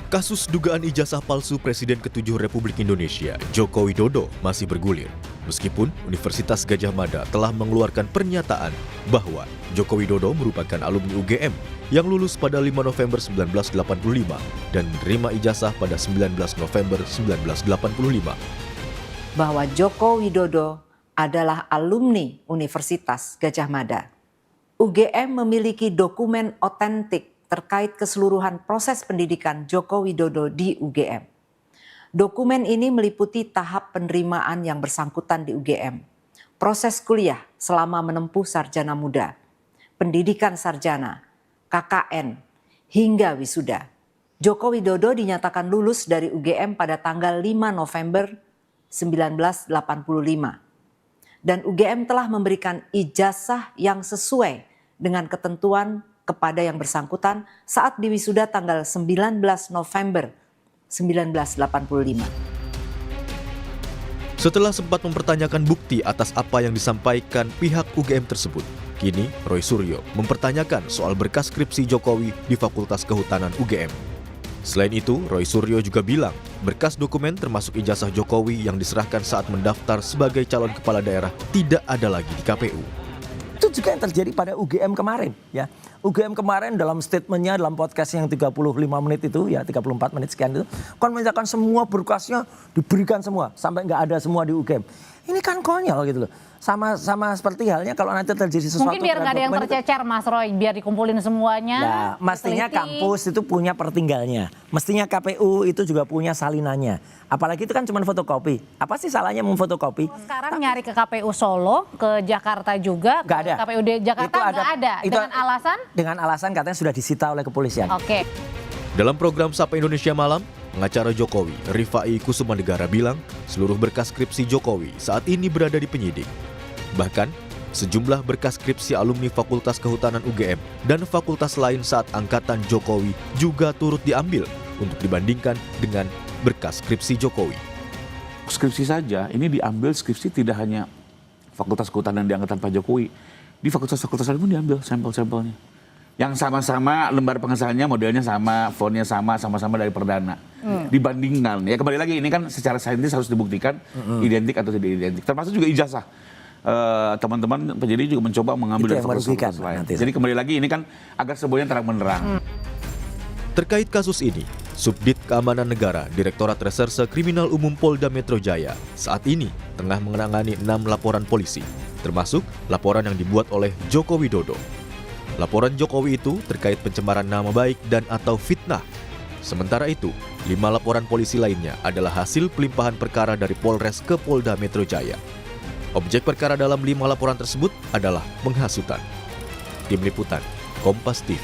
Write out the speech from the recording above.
Kasus dugaan ijazah palsu Presiden ke-7 Republik Indonesia, Joko Widodo, masih bergulir. Meskipun Universitas Gadjah Mada telah mengeluarkan pernyataan bahwa Joko Widodo merupakan alumni UGM yang lulus pada 5 November 1985 dan menerima ijazah pada 19 November 1985. Bahwa Joko Widodo adalah alumni Universitas Gadjah Mada. UGM memiliki dokumen otentik terkait keseluruhan proses pendidikan Joko Widodo di UGM. Dokumen ini meliputi tahap penerimaan yang bersangkutan di UGM, proses kuliah selama menempuh sarjana muda, pendidikan sarjana, KKN, hingga wisuda. Joko Widodo dinyatakan lulus dari UGM pada tanggal 5 November 1985. Dan UGM telah memberikan ijazah yang sesuai dengan ketentuan kepada yang bersangkutan saat diwisuda tanggal 19 November 1985. Setelah sempat mempertanyakan bukti atas apa yang disampaikan pihak UGM tersebut, kini Roy Suryo mempertanyakan soal berkas skripsi Jokowi di Fakultas Kehutanan UGM. Selain itu, Roy Suryo juga bilang berkas dokumen termasuk ijazah Jokowi yang diserahkan saat mendaftar sebagai calon kepala daerah tidak ada lagi di KPU. Itu juga yang terjadi pada UGM kemarin ya. UGM kemarin dalam statementnya dalam podcast yang 35 menit itu ya 34 menit sekian itu kan menyatakan semua berkasnya diberikan semua sampai nggak ada semua di UGM. Ini kan konyol gitu loh. Sama seperti halnya kalau nanti terjadi sesuatu. Mungkin biar nggak ada yang tercecer Mas Roy, biar dikumpulin semuanya. Ya, mestinya kampus itu punya pertinggalnya. Mestinya KPU itu juga punya salinannya. Apalagi itu kan cuma fotokopi. Apa sih salahnya memfotokopi? Sekarang nyari ke KPU Solo, ke Jakarta juga, nggak ada. ke KPUD Jakarta nggak ada. Dengan alasan? Dengan alasan katanya sudah disita oleh kepolisian. Oke. Dalam program Sapa Indonesia Malam, pengacara Jokowi, Rifai Kusumanegara bilang seluruh berkas skripsi Jokowi saat ini berada di penyidik. Bahkan, sejumlah berkas skripsi alumni Fakultas Kehutanan UGM dan fakultas lain saat angkatan Jokowi juga turut diambil untuk dibandingkan dengan berkas skripsi Jokowi. Skripsi saja, ini diambil skripsi tidak hanya Fakultas Kehutanan di angkatan Pak Jokowi, di fakultas-fakultas lain pun diambil sampel-sampelnya. Yang sama-sama lembar pengesahannya modelnya sama, fontnya sama, sama-sama dari perdana. Dibandingkan, ya kembali lagi ini kan secara saintis harus dibuktikan identik atau tidak identik. Termasuk juga ijazah. Teman-teman penyidik juga mencoba mengambil dari fakultas lain. Jadi kembali lagi ini kan agar semuanya terang-menerang. Terkait kasus ini, Subdit Keamanan Negara Direktorat Reserse Kriminal Umum Polda Metro Jaya saat ini tengah menangani 6 laporan polisi, termasuk laporan yang dibuat oleh Joko Widodo. Laporan Jokowi itu terkait pencemaran nama baik dan atau fitnah. Sementara itu, 5 laporan polisi lainnya adalah hasil pelimpahan perkara dari Polres ke Polda Metro Jaya. Objek perkara dalam 5 laporan tersebut adalah penghasutan. Tim Liputan, Kompas TV.